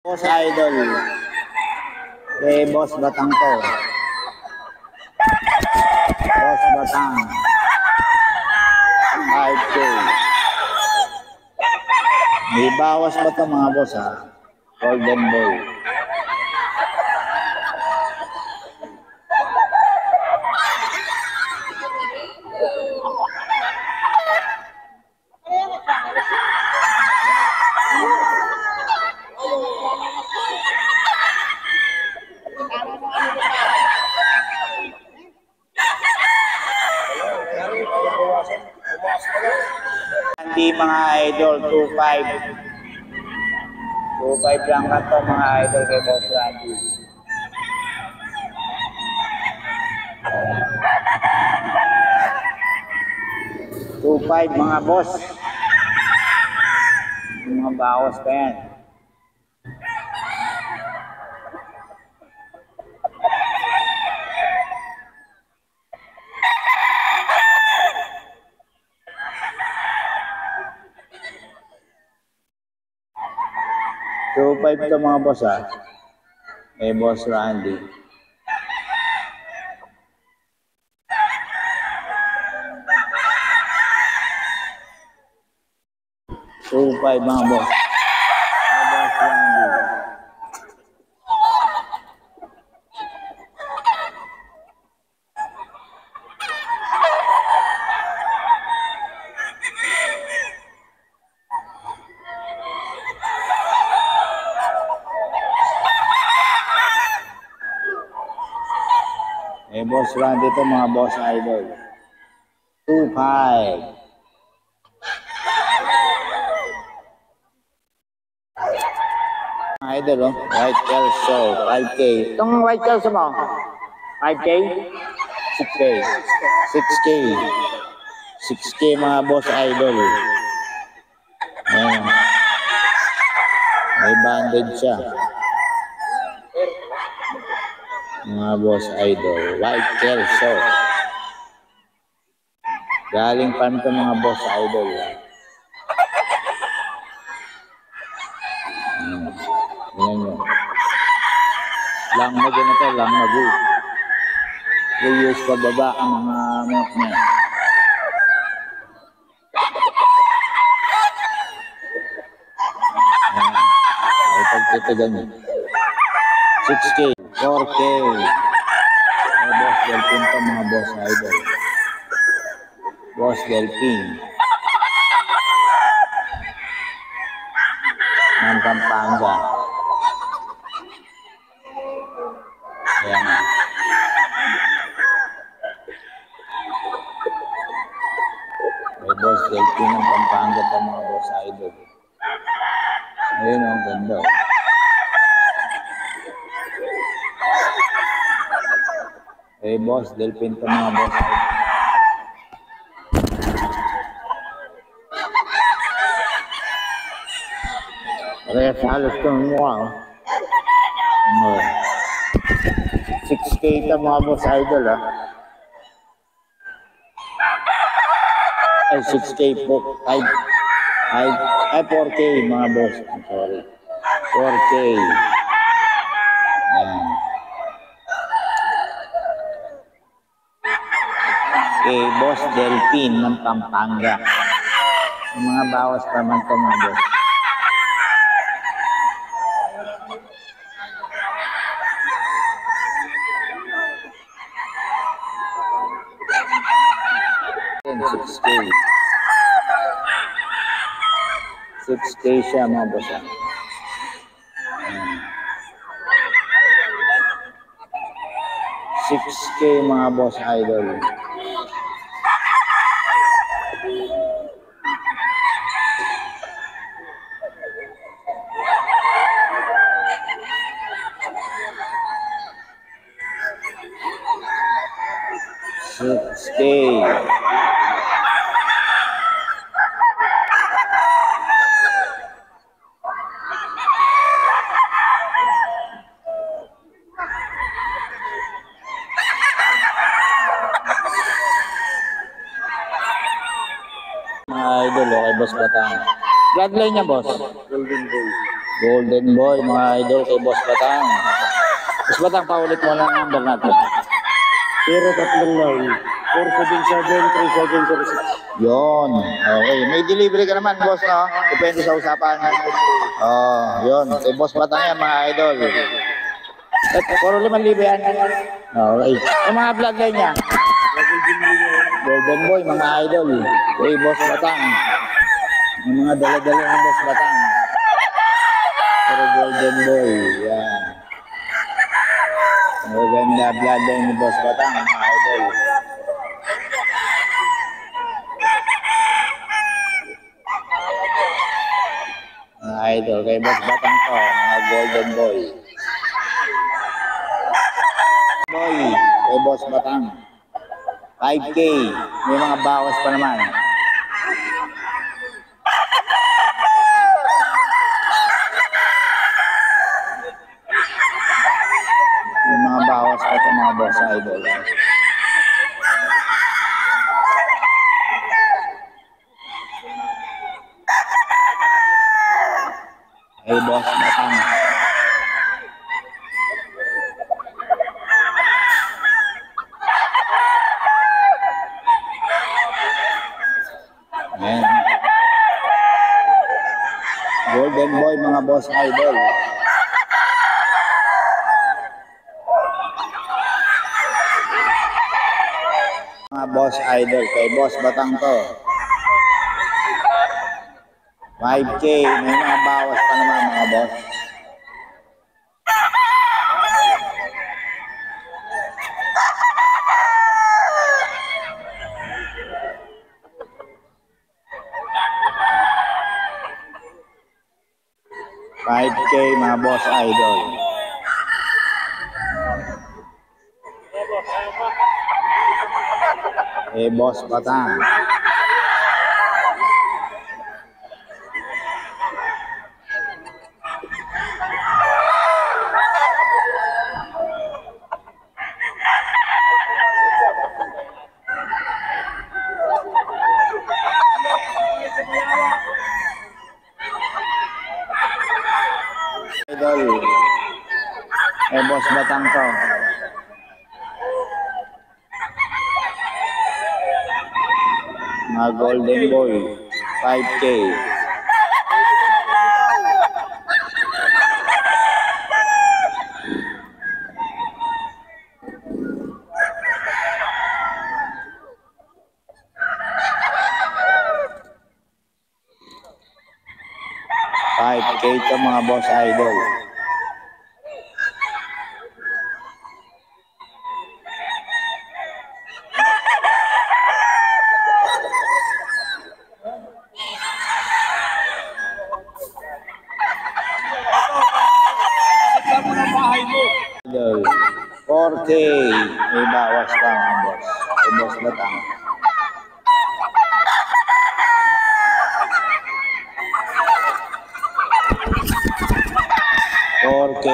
Boss Idol. Boss Batang to. Boss Batang. 5K. May bawas pa ito mga boss ha. Golden Boy. Hindi mga idol, 2.5. 2.5 lang ka to mga idol kay Boss Randy. Mga boss. Mga bawas pa yan. So 5 to mga boss ha. Boss Randy. So 5 mga boss. Boss Randy. Boss Randy ito mga boss idol. 2.5. Idol oh. White Kelso. 5K. Itong White Kelso mo? 5K? 6K. 6K. 6K mga boss idol. Ayan. May bandage siya. Mga boss idol. White Kelso. Galing pa nito mga boss idol. Ayan nyo. Lang mag na ito. Lang mag-u. Reuse pa baba ang mga milk niya. Ayan. Ay pagtitigan nyo. 6K. 4K. Boss Delphin to mga boss idol. Boss Delphin. Ng Pampanga. Ayan. May Boss Delphin ng Pampanga to mga boss idol. Ayun ang ganda. Boss Delphin to mga boss idol. Parehas halos itong mukha. 6K ito mga boss idol ha. Ay 6K po. Ay 4K mga boss. I'm sorry. 4K. Ayan. Boss Delphin ng Pampanga. Yung mga bawas pa man ito mga boss. Ayan, 6K. 6K siya mga boss. Ayan. 6K mga boss idol. Stay. Mga idol, okay, Boss Batang. Bloodline niya, boss? Golden Boy. Golden Boy, mga idol, kay Boss Batang. Boss Batang, paulit mo lang ang number natin. 039-477-3706. Yun. Okay. May delivery ka naman, boss, no? Depende sa usapan. Yun. Kay Boss Batang yan, mga idol. At puro 5,000 yan. Okay. Yung mga vlogline niya. Golden Boy, mga idol. Kay Boss Batang. Yung mga dala-dala ng Boss Batang. Pero Golden Boy. Yan. Maganda vlogline ni Boss Batang, mga idol. Mga idol, kay Boss Batang to, mga Golden Boy. Boy, kay Boss Batang. 5K, may mga bawas pa naman. May mga bawas pa ito, mga boss idol. Kay Boss Batang. Ayan. Golden Boy, mga boss idol. Mga boss idol, kay Boss Batang to. 5K, may mga bawas pa naman, mga boss. $5K, mga boss idol. Boss Batang. Idol. Boss Batang to. Mga Golden Boy, 5K. $5K to, mga boss idol. Idol. 4K. May bawas pa, mga boss. Kay Boss Batang. $4K.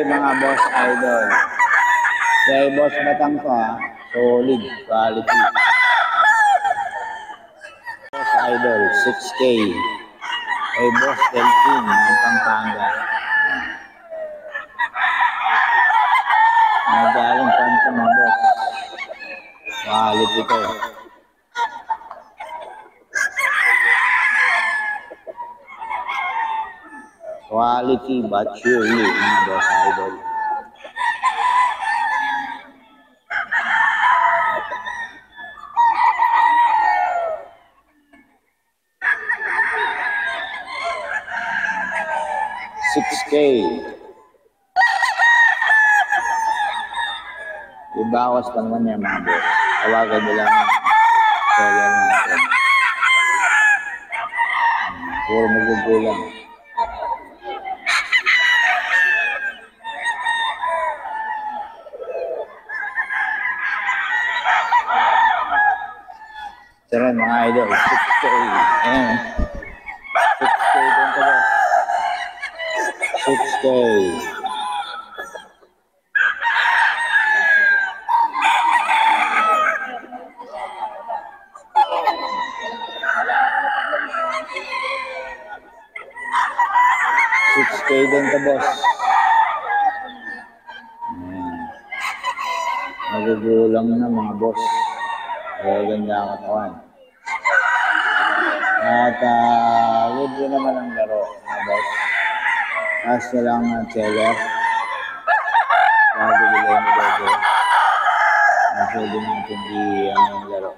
Mga boss idol. Kay Boss Batang to, ha. Solid quality. Boss idol, 6K. Kay Boss Delphin ng Pampanga. Magaling pa ito, mga boss. Quality to. Quality but surely, mga boss idol. $6K. Ibawas pa naman yan, mga boss. Tawagan nila ng seller natin. Puro magugulang. Ito rin mga idol, 6K. Ayan. 6K din to boss. 6K. $6K din to boss. Ayan. Nagugulang na mga boss. Kaya ganda ang katawan. At libre naman ang laro mga boss. Taas na lang ang seller. Bago bilhin pwede. Pwede natin i-ang laro.